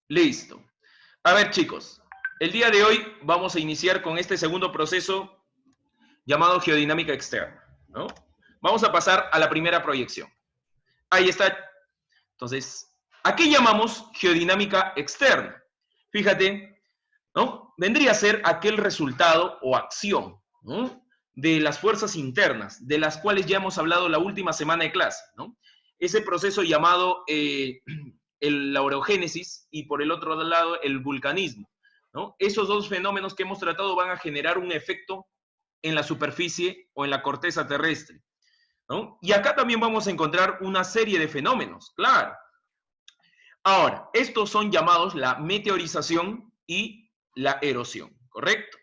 Listo. A ver, chicos, el día de hoy vamos a iniciar con este segundo proceso llamado geodinámica externa, ¿no? Vamos a pasar a la primera proyección. Ahí está. Entonces, ¿a qué llamamos geodinámica externa? Fíjate, ¿no? Vendría a ser aquel resultado o acción, ¿no?, de las fuerzas internas, de las cuales ya hemos hablado la última semana de clase, ¿no? Ese proceso llamado la orogénesis y por el otro lado el vulcanismo, ¿no? Esos dos fenómenos que hemos tratado van a generar un efecto en la superficie o en la corteza terrestre, ¿no? Y acá también vamos a encontrar una serie de fenómenos, claro. Ahora, estos son llamados la meteorización y la erosión, ¿correcto?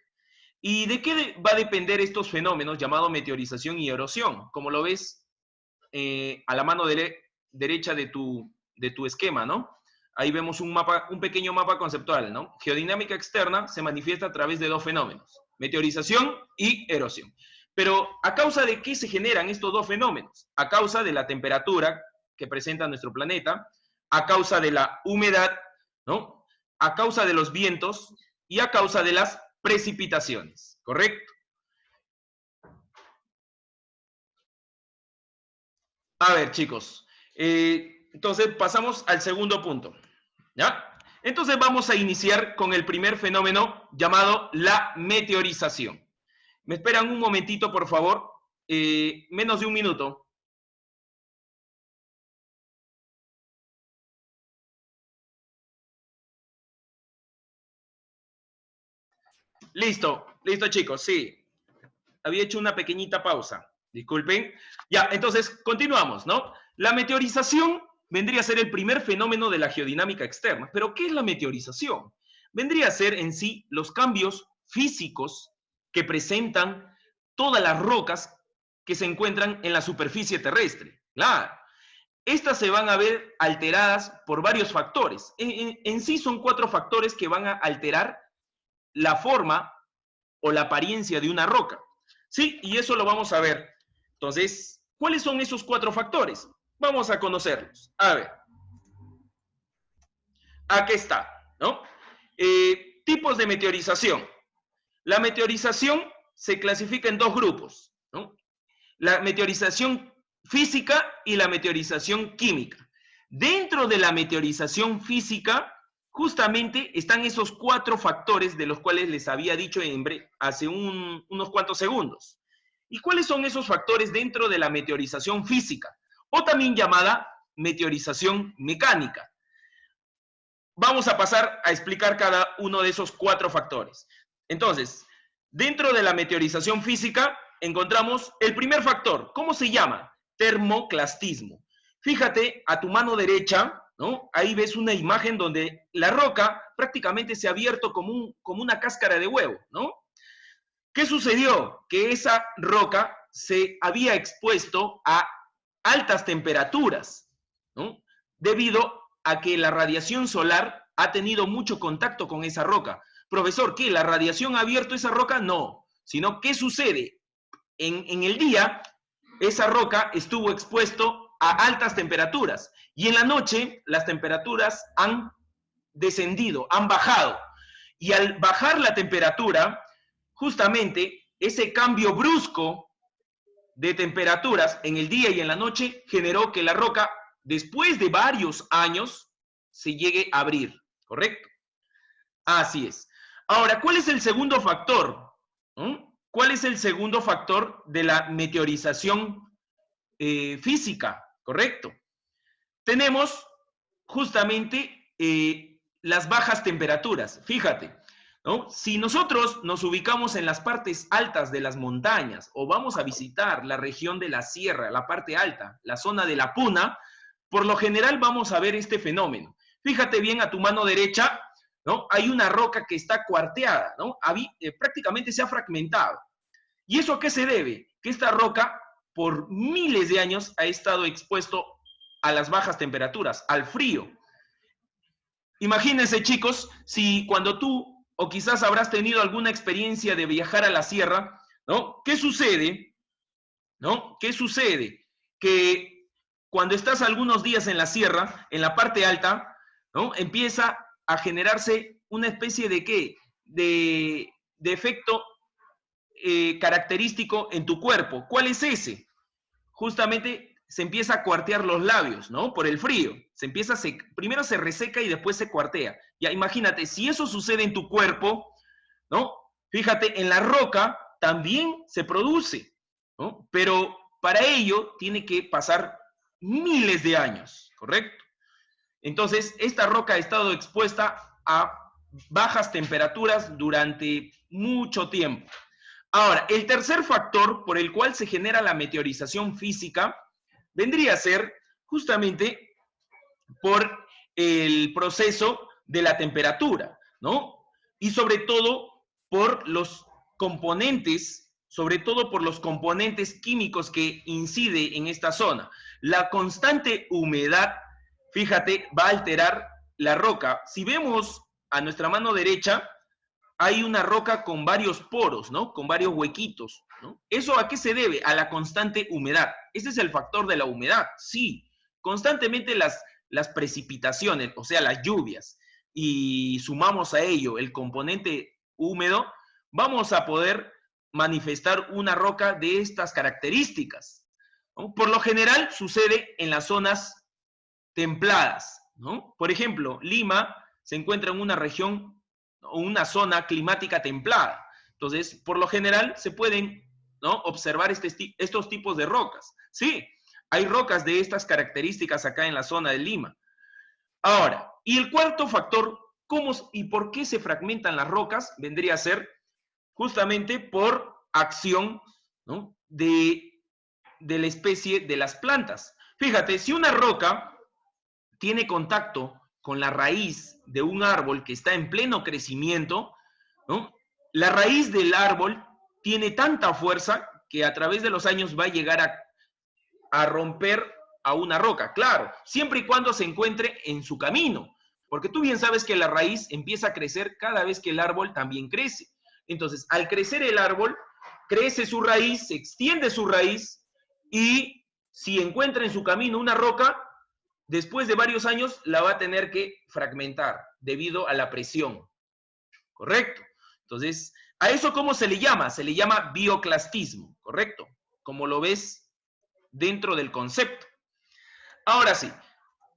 ¿Y de qué va a depender estos fenómenos llamados meteorización y erosión? Como lo ves a la mano derecha de tu esquema, ¿no? Ahí vemos un pequeño mapa conceptual, ¿no? Geodinámica externa se manifiesta a través de dos fenómenos, meteorización y erosión. Pero ¿a causa de qué se generan estos dos fenómenos? A causa de la temperatura que presenta nuestro planeta, a causa de la humedad, ¿no?, a causa de los vientos y a causa de las precipitaciones, ¿correcto? A ver, chicos, entonces pasamos al segundo punto, ¿ya? Entonces vamos a iniciar con el primer fenómeno llamado la meteorización. ¿Me esperan un momentito, por favor? Menos de un minuto. Listo, listo, chicos, sí. Había hecho una pequeñita pausa. Disculpen. Ya, entonces continuamos, ¿no? La meteorización vendría a ser el primer fenómeno de la geodinámica externa. ¿Pero qué es la meteorización? Vendría a ser en sí los cambios físicos que presentan todas las rocas que se encuentran en la superficie terrestre. Claro. Estas se van a ver alteradas por varios factores. En sí son 4 factores que van a alterar la forma o la apariencia de una roca. Sí, y eso lo vamos a ver. Entonces, ¿cuáles son esos 4 factores? Vamos a conocerlos. A ver, aquí está, ¿no? Tipos de meteorización. La meteorización se clasifica en dos grupos, ¿no? La meteorización física y la meteorización química. Dentro de la meteorización física, justamente están esos 4 factores de los cuales les había dicho hace unos cuantos segundos. ¿Y cuáles son esos factores dentro de la meteorización física? O también llamada meteorización mecánica. Vamos a pasar a explicar cada uno de esos 4 factores. Entonces, dentro de la meteorización física encontramos el primer factor. ¿Cómo se llama? Termoclastismo. Fíjate a tu mano derecha, ¿no? Ahí ves una imagen donde la roca prácticamente se ha abierto como una cáscara de huevo, ¿no? ¿Qué sucedió? Que esa roca se había expuesto a altas temperaturas, ¿no?, debido a que la radiación solar ha tenido mucho contacto con esa roca. Profesor, ¿qué? ¿La radiación ha abierto esa roca? No, sino ¿qué sucede? En el día, esa roca estuvo expuesto a altas temperaturas y en la noche las temperaturas han descendido, han bajado. Y al bajar la temperatura, justamente ese cambio brusco de temperaturas en el día y en la noche generó que la roca, después de varios años, se llegue a abrir, ¿correcto? Así es. Ahora, ¿cuál es el segundo factor? ¿Cuál es el segundo factor de la meteorización física? ¿Correcto? Tenemos justamente las bajas temperaturas. Fíjate, ¿no? Si nosotros nos ubicamos en las partes altas de las montañas o vamos a visitar la región de la sierra, la parte alta, la zona de la Puna, por lo general vamos a ver este fenómeno. Fíjate bien a tu mano derecha, ¿no? Hay una roca que está cuarteada, ¿no? Prácticamente se ha fragmentado. ¿Y eso a qué se debe? Que esta roca por miles de años ha estado expuesto a las bajas temperaturas, al frío. Imagínense, chicos, si cuando tú, o quizás habrás tenido alguna experiencia de viajar a la sierra, ¿no? ¿Qué sucede? ¿No? ¿Qué sucede? Que cuando estás algunos días en la sierra, en la parte alta, ¿no?, empieza a generarse una especie de ¿qué? De efecto característico en tu cuerpo. ¿Cuál es ese? Justamente se empieza a cuartear los labios, ¿no? Por el frío. Primero se reseca y después se cuartea. Ya imagínate, si eso sucede en tu cuerpo, ¿no? Fíjate, en la roca también se produce, ¿no? Pero para ello tiene que pasar miles de años, ¿correcto? Entonces, esta roca ha estado expuesta a bajas temperaturas durante mucho tiempo. Ahora, el tercer factor por el cual se genera la meteorización física vendría a ser justamente por el proceso de la temperatura, ¿no? Y sobre todo por los componentes, químicos que inciden en esta zona. La constante humedad, fíjate, va a alterar la roca. Si vemos a nuestra mano derecha, hay una roca con varios poros, ¿no? Con varios huequitos, ¿no? ¿Eso a qué se debe? A la constante humedad. Ese es el factor de la humedad, sí. Constantemente las precipitaciones, o sea, las lluvias, y sumamos a ello el componente húmedo, vamos a poder manifestar una roca de estas características, ¿no? Por lo general sucede en las zonas templadas, ¿no? Por ejemplo, Lima se encuentra en una región o una zona climática templada. Entonces, por lo general, se pueden, ¿no?, observar estos tipos de rocas. Sí, hay rocas de estas características acá en la zona de Lima. Ahora, y el cuarto factor, ¿cómo y por qué se fragmentan las rocas? Vendría a ser justamente por acción, ¿no?, de la especie de las plantas. Fíjate, si una roca tiene contacto con la raíz de un árbol que está en pleno crecimiento, ¿no?, la raíz del árbol tiene tanta fuerza que a través de los años va a llegar a romper a una roca, claro, siempre y cuando se encuentre en su camino, porque tú bien sabes que la raíz empieza a crecer cada vez que el árbol también crece. Entonces, al crecer el árbol, crece su raíz, se extiende su raíz, y si encuentra en su camino una roca, después de varios años la va a tener que fragmentar debido a la presión, ¿correcto? Entonces, ¿a eso cómo se le llama? Se le llama bioclastismo, ¿correcto? Como lo ves dentro del concepto. Ahora sí,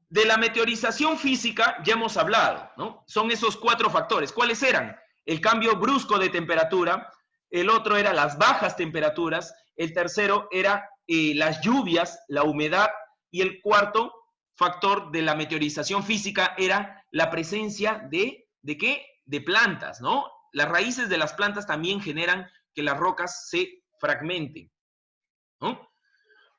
de la meteorización física ya hemos hablado, ¿no? Son esos 4 factores. ¿Cuáles eran? El cambio brusco de temperatura, el otro era las bajas temperaturas, el tercero era las lluvias, la humedad, y el cuarto factor de la meteorización física era la presencia ¿de qué? De plantas, ¿no? Las raíces de las plantas también generan que las rocas se fragmenten, ¿no?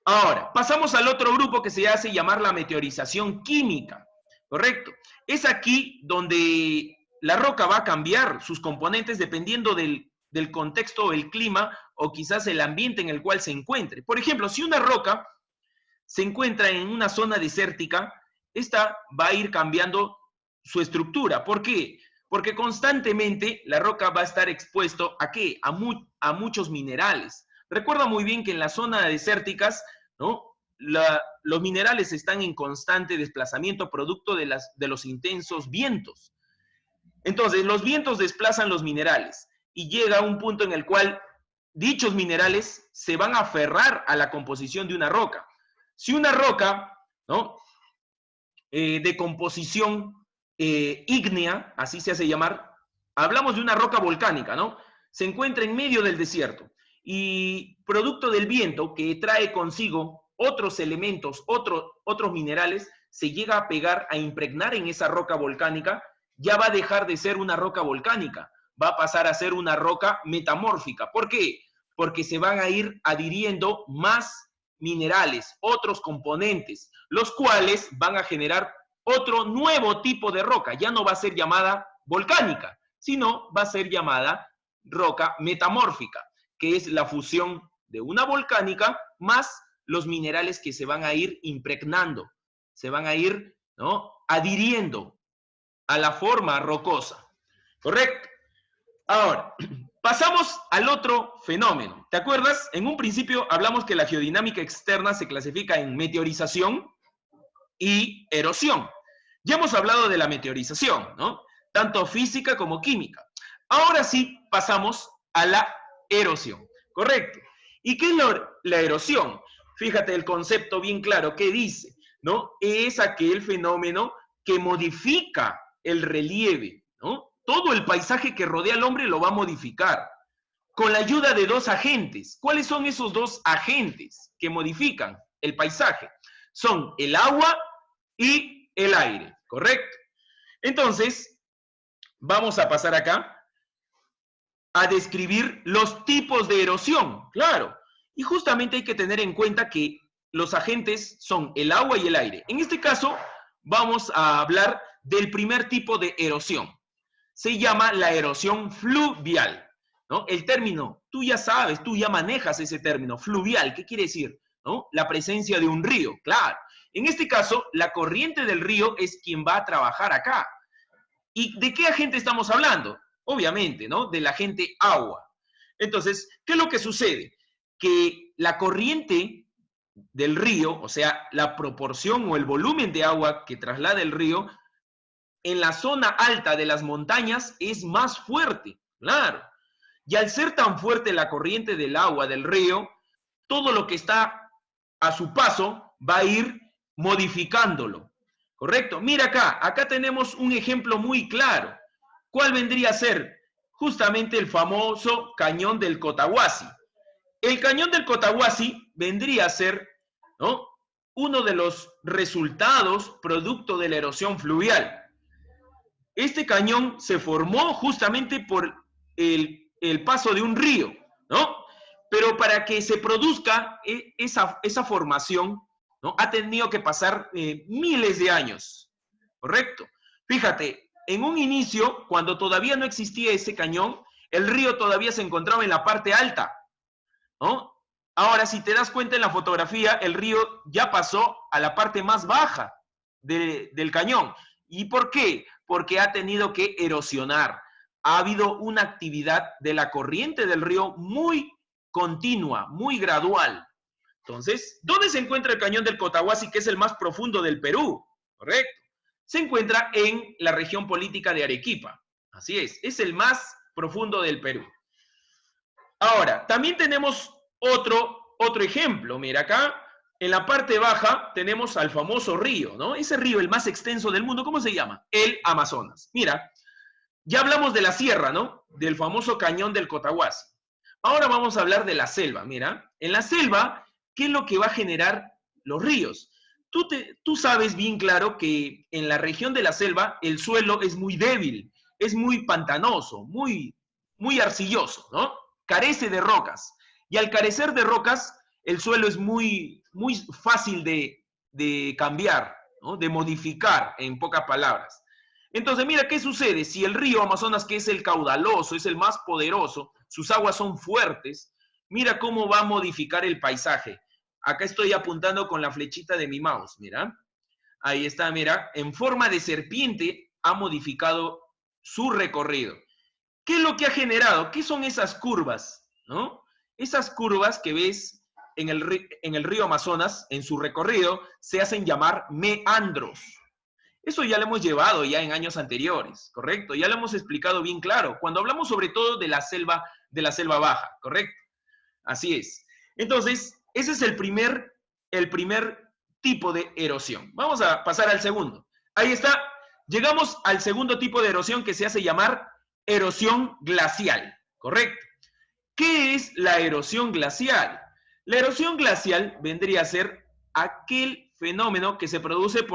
Ahora, pasamos al otro grupo que se hace llamar la meteorización química, ¿correcto? Es aquí donde la roca va a cambiar sus componentes dependiendo del contexto o el clima o quizás el ambiente en el cual se encuentre. Por ejemplo, si una roca se encuentra en una zona desértica, esta va a ir cambiando su estructura. ¿Por qué? Porque constantemente la roca va a estar expuesto ¿a qué? A muchos minerales. Recuerda muy bien que en las zonas desérticas, ¿no?, los minerales están en constante desplazamiento producto de los intensos vientos. Entonces, los vientos desplazan los minerales y llega a un punto en el cual dichos minerales se van a aferrar a la composición de una roca. Si una roca, ¿no?, de composición ígnea, así se hace llamar, hablamos de una roca volcánica, ¿no?, se encuentra en medio del desierto y producto del viento que trae consigo otros elementos, otros minerales, se llega a pegar, a impregnar en esa roca volcánica, ya va a dejar de ser una roca volcánica, va a pasar a ser una roca metamórfica. ¿Por qué? Porque se van a ir adhiriendo más minerales, otros componentes, los cuales van a generar otro nuevo tipo de roca. Ya no va a ser llamada volcánica, sino va a ser llamada roca metamórfica, que es la fusión de una volcánica más los minerales que se van a ir impregnando, se van a ir, ¿no?, adhiriendo a la forma rocosa, ¿correcto? Ahora, pasamos al otro fenómeno. ¿Te acuerdas? En un principio hablamos que la geodinámica externa se clasifica en meteorización y erosión. Ya hemos hablado de la meteorización, ¿no? Tanto física como química. Ahora sí pasamos a la erosión, ¿correcto? ¿Y qué es la erosión? Fíjate el concepto bien claro, ¿qué dice? ¿No? Es aquel fenómeno que modifica el relieve, ¿no? Todo el paisaje que rodea al hombre lo va a modificar con la ayuda de dos agentes. ¿Cuáles son esos dos agentes que modifican el paisaje? Son el agua y el aire, ¿correcto? Entonces, vamos a pasar acá a describir los tipos de erosión, claro. Y justamente hay que tener en cuenta que los agentes son el agua y el aire. En este caso, vamos a hablar del primer tipo de erosión. Se llama la erosión fluvial, ¿no? El término, tú ya sabes, tú ya manejas ese término, fluvial, ¿qué quiere decir? ¿No? La presencia de un río, claro. En este caso, la corriente del río es quien va a trabajar acá. ¿Y de qué agente estamos hablando? Obviamente, ¿no? Del agente agua. Entonces, ¿qué es lo que sucede? Que la corriente del río, o sea, la proporción o el volumen de agua que traslada el río, en la zona alta de las montañas es más fuerte, claro. Y al ser tan fuerte la corriente del agua del río, todo lo que está a su paso va a ir modificándolo. ¿Correcto? Mira acá, acá tenemos un ejemplo muy claro. ¿Cuál vendría a ser? Justamente el famoso cañón del Cotahuasi. El cañón del Cotahuasi vendría a ser, ¿no?, uno de los resultados producto de la erosión fluvial. Este cañón se formó justamente por el paso de un río, ¿no? Pero para que se produzca esa formación, ¿no?, ha tenido que pasar miles de años, ¿correcto? Fíjate, en un inicio, cuando todavía no existía ese cañón, el río todavía se encontraba en la parte alta, ¿no? Ahora, si te das cuenta en la fotografía, el río ya pasó a la parte más baja del cañón. ¿Y por qué? Porque ha tenido que erosionar. Ha habido una actividad de la corriente del río muy continua, muy gradual. Entonces, ¿dónde se encuentra el cañón del Cotahuasi, que es el más profundo del Perú? ¿Correcto? Se encuentra en la región política de Arequipa. Así es el más profundo del Perú. Ahora, también tenemos otro ejemplo. Mira, acá en la parte baja tenemos al famoso río, ¿no? Ese río, el más extenso del mundo, ¿cómo se llama? El Amazonas. Mira, ya hablamos de la sierra, ¿no? Del famoso cañón del Cotahuasi. Ahora vamos a hablar de la selva. Mira, en la selva, ¿qué es lo que va a generar los ríos? Tú sabes bien claro que en la región de la selva el suelo es muy débil, es muy pantanoso, muy arcilloso, ¿no? Carece de rocas. Y al carecer de rocas, el suelo es muy fácil de cambiar, ¿no?, de modificar, en pocas palabras. Entonces, mira, ¿qué sucede? Si el río Amazonas, que es el caudaloso, es el más poderoso, sus aguas son fuertes, mira cómo va a modificar el paisaje. Acá estoy apuntando con la flechita de mi mouse, mira. Ahí está, mira, en forma de serpiente ha modificado su recorrido. ¿Qué es lo que ha generado? ¿Qué son esas curvas? ¿No? Esas curvas que ves en el río Amazonas, en su recorrido, se hacen llamar meandros. Eso ya lo hemos llevado ya en años anteriores, ¿correcto? Ya lo hemos explicado bien claro, cuando hablamos sobre todo de la selva baja, ¿correcto? Así es. Entonces, ese es el primer tipo de erosión. Vamos a pasar al segundo. Ahí está. Llegamos al segundo tipo de erosión, que se hace llamar erosión glacial, ¿correcto? ¿Qué es la erosión glacial? La erosión glacial vendría a ser aquel fenómeno que se produce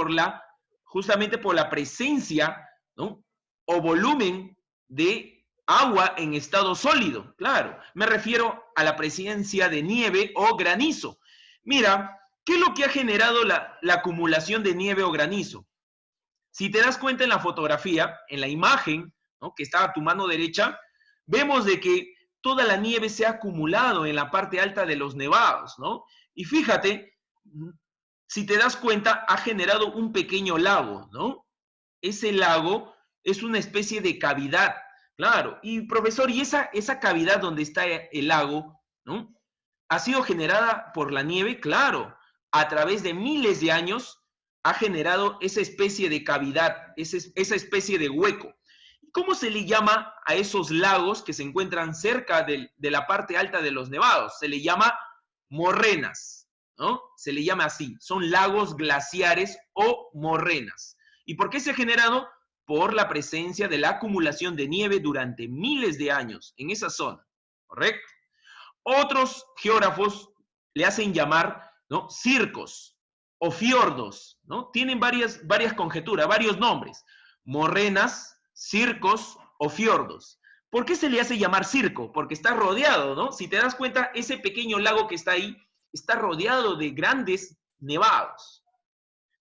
justamente por la presencia, ¿no?, o volumen de agua en estado sólido. Claro, me refiero a la presencia de nieve o granizo. Mira, ¿qué es lo que ha generado la acumulación de nieve o granizo? Si te das cuenta en la fotografía, en la imagen, ¿no?, que está a tu mano derecha, vemos de que toda la nieve se ha acumulado en la parte alta de los nevados, ¿no? Y fíjate, si te das cuenta, ha generado un pequeño lago, ¿no? Ese lago es una especie de cavidad, claro. Y profesor, ¿y esa cavidad donde está el lago, ¿no?, ha sido generada por la nieve? Claro, a través de miles de años ha generado esa especie de cavidad, esa especie de hueco. ¿Cómo se le llama a esos lagos que se encuentran cerca de la parte alta de los nevados? Se le llama morrenas, ¿no? Se le llama así, son lagos glaciares o morrenas. ¿Y por qué se ha generado? Por la presencia de la acumulación de nieve durante miles de años en esa zona, ¿correcto? Otros geógrafos le hacen llamar, ¿no?, circos o fiordos, ¿no? Tienen varias conjeturas, varios nombres. Morrenas, circos o fiordos. ¿Por qué se le hace llamar circo? Porque está rodeado, ¿no? Si te das cuenta, ese pequeño lago que está ahí está rodeado de grandes nevados.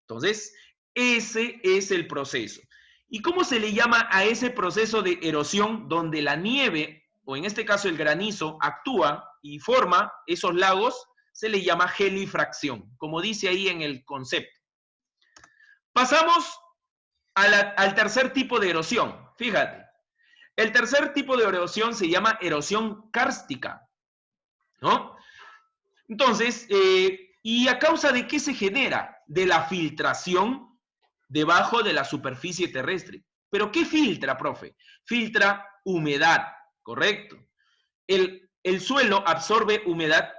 Entonces, ese es el proceso. ¿Y cómo se le llama a ese proceso de erosión donde la nieve, o en este caso el granizo, actúa y forma esos lagos? Se le llama gelifracción, como dice ahí en el concepto. Pasamos al tercer tipo de erosión. Fíjate, el tercer tipo de erosión se llama erosión kárstica, ¿no? Entonces, ¿y a causa de qué se genera? De la filtración debajo de la superficie terrestre. ¿Pero qué filtra, profe? Filtra humedad, correcto. El suelo absorbe humedad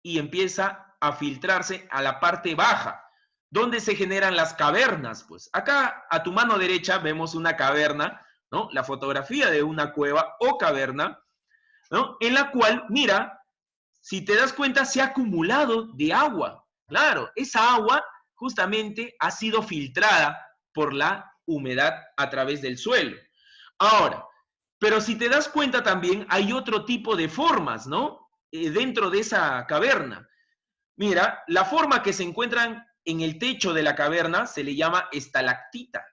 y empieza a filtrarse a la parte baja, donde se generan las cavernas. Pues acá a tu mano derecha vemos una caverna, ¿no? La fotografía de una cueva o caverna, ¿no? En la cual, mira, si te das cuenta, se ha acumulado de agua. Claro, esa agua justamente ha sido filtrada por la humedad a través del suelo. Ahora, pero si te das cuenta también hay otro tipo de formas, ¿no? Dentro de esa caverna. Mira, la forma que se encuentran en el techo de la caverna se le llama estalactita.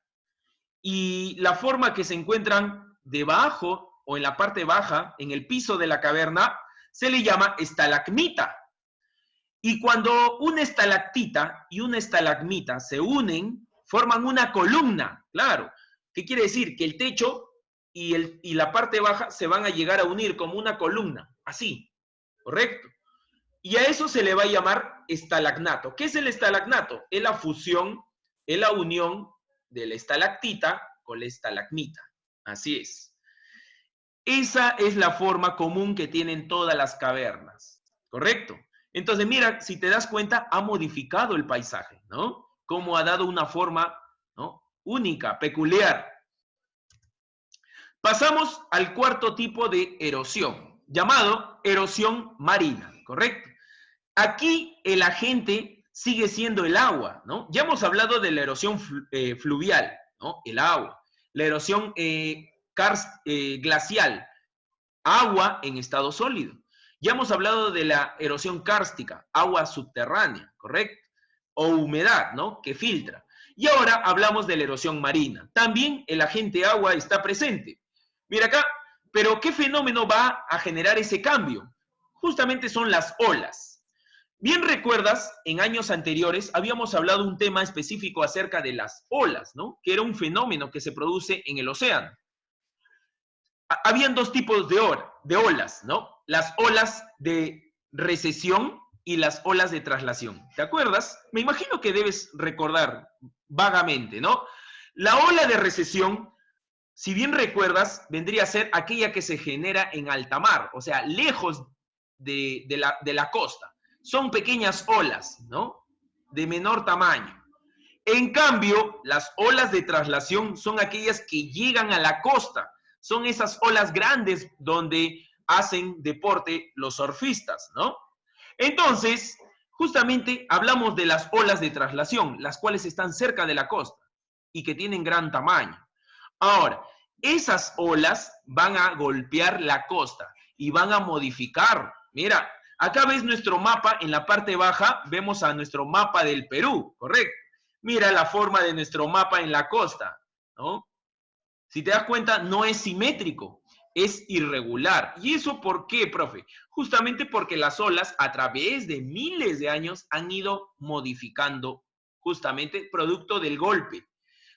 Y la forma que se encuentran debajo o en la parte baja, en el piso de la caverna, se le llama estalagmita. Y cuando una estalactita y una estalagmita se unen, forman una columna, claro. ¿Qué quiere decir? Que el techo y la parte baja se van a llegar a unir como una columna, así, ¿correcto? Y a eso se le va a llamar estalagnato. ¿Qué es el estalagnato? Es la fusión, es la unión de la estalactita con la estalagmita. Así es. Esa es la forma común que tienen todas las cavernas, ¿correcto? Entonces, mira, si te das cuenta, ha modificado el paisaje, ¿no? Cómo ha dado una forma, ¿no?, única, peculiar. Pasamos al cuarto tipo de erosión, llamado erosión marina, ¿correcto? Aquí el agente sigue siendo el agua, ¿no? Ya hemos hablado de la erosión fluvial, ¿no? El agua. La erosión glacial, agua en estado sólido. Ya hemos hablado de la erosión kárstica, agua subterránea, ¿correcto? O humedad, ¿no?, que filtra. Y ahora hablamos de la erosión marina. También el agente agua está presente. Mira acá, pero ¿qué fenómeno va a generar ese cambio? Justamente son las olas. Bien recuerdas, en años anteriores habíamos hablado un tema específico acerca de las olas, ¿no?, que era un fenómeno que se produce en el océano. Habían dos tipos de olas, ¿no? Las olas de recesión y las olas de traslación. ¿Te acuerdas? Me imagino que debes recordar vagamente, ¿no? La ola de recesión, si bien recuerdas, vendría a ser aquella que se genera en alta mar, o sea, lejos de la costa. Son pequeñas olas, ¿no?, de menor tamaño. En cambio, las olas de traslación son aquellas que llegan a la costa. Son esas olas grandes donde hacen deporte los surfistas, ¿no? Entonces, justamente hablamos de las olas de traslación, las cuales están cerca de la costa y que tienen gran tamaño. Ahora, esas olas van a golpear la costa y van a modificar. Mira, acá ves nuestro mapa, en la parte baja vemos a nuestro mapa del Perú, ¿correcto? Mira la forma de nuestro mapa en la costa, ¿no? Si te das cuenta, no es simétrico, es irregular. ¿Y eso por qué, profe? Justamente porque las olas, a través de miles de años, han ido modificando, justamente producto del golpe.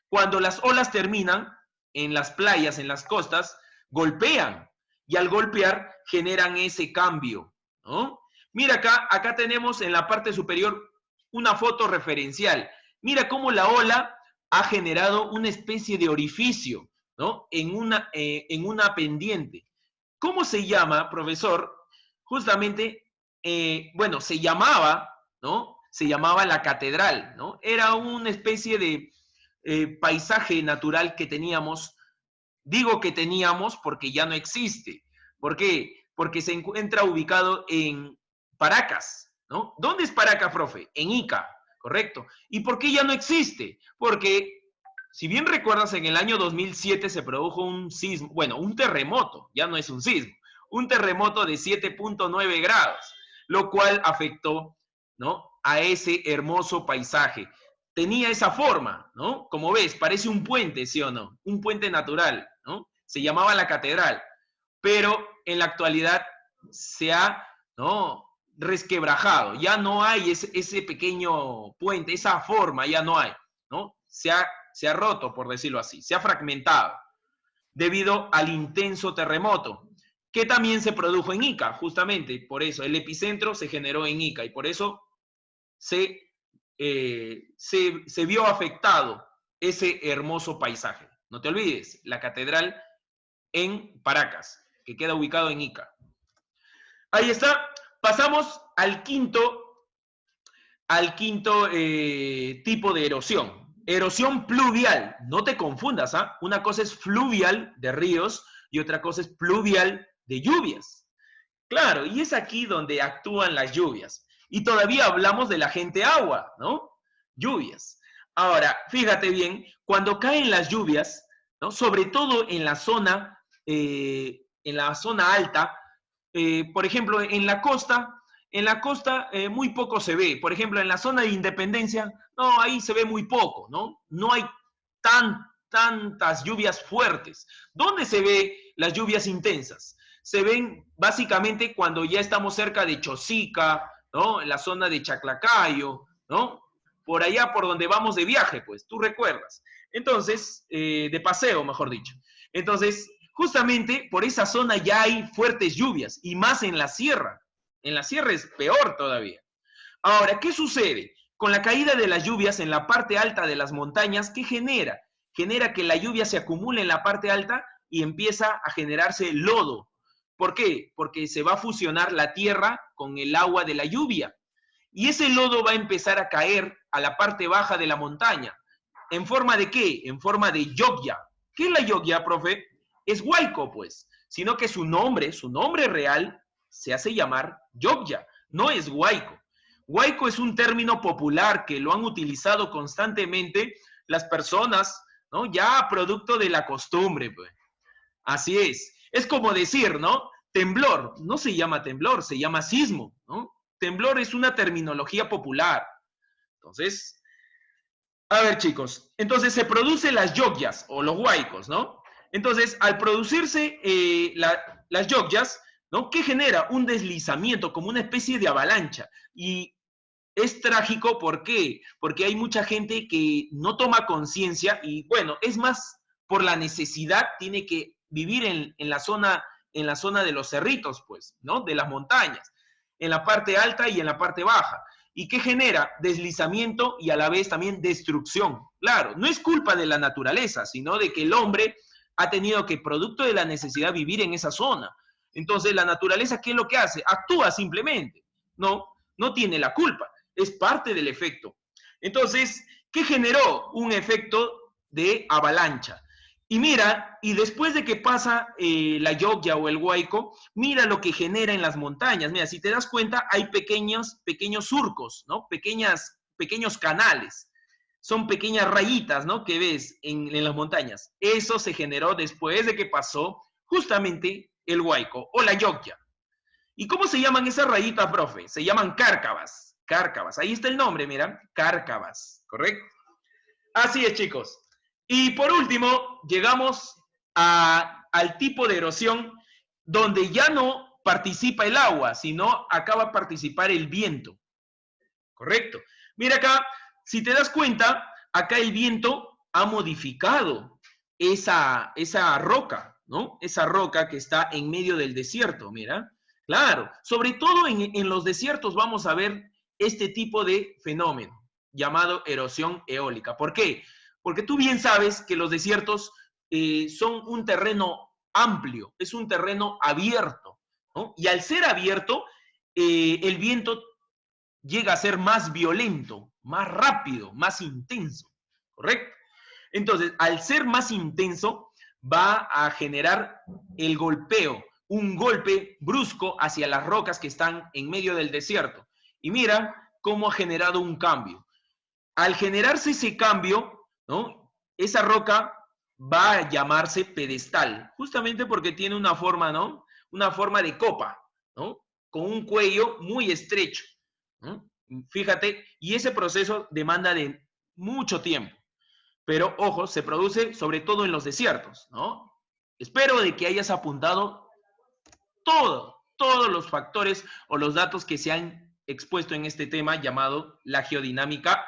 Cuando las olas terminan, en las playas, en las costas, golpean. Y al golpear, generan ese cambio, ¿no? Mira acá tenemos en la parte superior una foto referencial. Mira cómo la ola ha generado una especie de orificio, ¿no? En una pendiente. ¿Cómo se llama, profesor? Justamente, bueno, se llamaba, ¿no? Se llamaba la catedral, ¿no? Era una especie de paisaje natural que teníamos. Digo que teníamos porque ya no existe. ¿Por qué? Porque se encuentra ubicado en Paracas, ¿no? ¿Dónde es Paracas, profe? En Ica, correcto. ¿Y por qué ya no existe? Porque, si bien recuerdas, en el año 2007 se produjo un sismo, bueno, un terremoto, ya no es un sismo, un terremoto de 7.9 grados, lo cual afectó, ¿no?, a ese hermoso paisaje. Tenía esa forma, ¿no? Como ves, parece un puente, ¿sí o no? Un puente natural, ¿no? Se llamaba la catedral, pero en la actualidad se ha, ¿no?, resquebrajado. Ya no hay ese pequeño puente, esa forma ya no hay, ¿no? Se ha roto, por decirlo así, se ha fragmentado debido al intenso terremoto, que también se produjo en Ica, justamente por eso. El epicentro se generó en Ica y por eso se vio afectado ese hermoso paisaje. No te olvides, la catedral en Paracas, que queda ubicado en Ica. Ahí está. Pasamos al quinto tipo de erosión. Erosión pluvial. No te confundas, ¿ah? Una cosa es fluvial de ríos y otra cosa es pluvial de lluvias. Claro, y es aquí donde actúan las lluvias. Y todavía hablamos de la agente agua, ¿no? Lluvias. Ahora, fíjate bien, cuando caen las lluvias, ¿no?, sobre todo en la zona alta, por ejemplo, en la costa muy poco se ve. Por ejemplo, en la zona de Independencia, no, ahí se ve muy poco, ¿no? No hay tantas lluvias fuertes. ¿Dónde se ve las lluvias intensas? Se ven básicamente cuando ya estamos cerca de Chosica, ¿no?, en la zona de Chaclacayo, ¿no?, por allá por donde vamos de viaje, pues, tú recuerdas. Entonces, de paseo, mejor dicho. Entonces, justamente por esa zona ya hay fuertes lluvias, y más en la sierra. En la sierra es peor todavía. Ahora, ¿qué sucede? Con la caída de las lluvias en la parte alta de las montañas, ¿qué genera? Genera que la lluvia se acumule en la parte alta y empieza a generarse lodo. ¿Por qué? Porque se va a fusionar la tierra con el agua de la lluvia. Y ese lodo va a empezar a caer a la parte baja de la montaña. ¿En forma de qué? En forma de llogya. ¿Qué es la llogya, profe? Es huaico, pues. Sino que su nombre real, se hace llamar llogya. No es huaico. Huaico es un término popular que lo han utilizado constantemente las personas, ¿no?, ya producto de la costumbre, pues. Así es. Es como decir, ¿no?, temblor. No se llama temblor, se llama sismo, ¿no? Temblor es una terminología popular. Entonces, a ver, chicos, entonces se producen las llogyas o los huaicos, ¿no? Entonces, al producirse las llogyas, ¿no?, ¿qué genera? Un deslizamiento, como una especie de avalancha. Y es trágico, ¿por qué? Porque hay mucha gente que no toma conciencia y, bueno, es más por la necesidad, tiene que vivir en la zona de los cerritos, pues, ¿no?, de las montañas, en la parte alta y en la parte baja. ¿Y qué genera? Deslizamiento y a la vez también destrucción. Claro, no es culpa de la naturaleza, sino de que el hombre ha tenido que, producto de la necesidad, vivir en esa zona. Entonces, la naturaleza, ¿qué es lo que hace? Actúa simplemente. No tiene la culpa. Es parte del efecto. Entonces, ¿qué generó? Un efecto de avalancha. Y mira, y después de que pasa la llogya o el huaico, mira lo que genera en las montañas. Mira, si te das cuenta, hay pequeños surcos, ¿no? Pequeños canales. Son pequeñas rayitas, ¿no?, que ves en las montañas. Eso se generó después de que pasó justamente el huaico o la llogya. ¿Y cómo se llaman esas rayitas, profe? Se llaman cárcavas. Cárcavas. Ahí está el nombre, mira. Cárcavas. ¿Correcto? Así es, chicos. Y por último, llegamos al tipo de erosión donde ya no participa el agua, sino acá va a participar el viento. ¿Correcto? Mira acá, si te das cuenta, acá el viento ha modificado esa roca, ¿no? Esa roca que está en medio del desierto, mira. Claro, sobre todo en los desiertos vamos a ver este tipo de fenómeno, llamado erosión eólica. ¿Por qué? Porque tú bien sabes que los desiertos son un terreno amplio, es un terreno abierto, ¿no? Y al ser abierto, el viento llega a ser más violento, más rápido, más intenso, ¿correcto? Entonces, al ser más intenso, va a generar el golpeo, un golpe brusco hacia las rocas que están en medio del desierto. Y mira cómo ha generado un cambio. Al generarse ese cambio, ¿no? Esa roca va a llamarse pedestal, justamente porque tiene una forma, ¿no? Una forma de copa, ¿no? Con un cuello muy estrecho, ¿no? Fíjate, y ese proceso demanda de mucho tiempo. Pero, ojo, se produce sobre todo en los desiertos, ¿no? Espero de que hayas apuntado todos los factores o los datos que se han expuesto en este tema llamado la geodinámica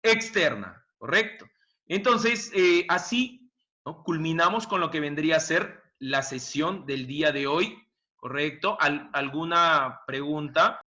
externa, ¿correcto? Entonces, así, ¿no? Culminamos con lo que vendría a ser la sesión del día de hoy, ¿correcto? ¿Alguna pregunta?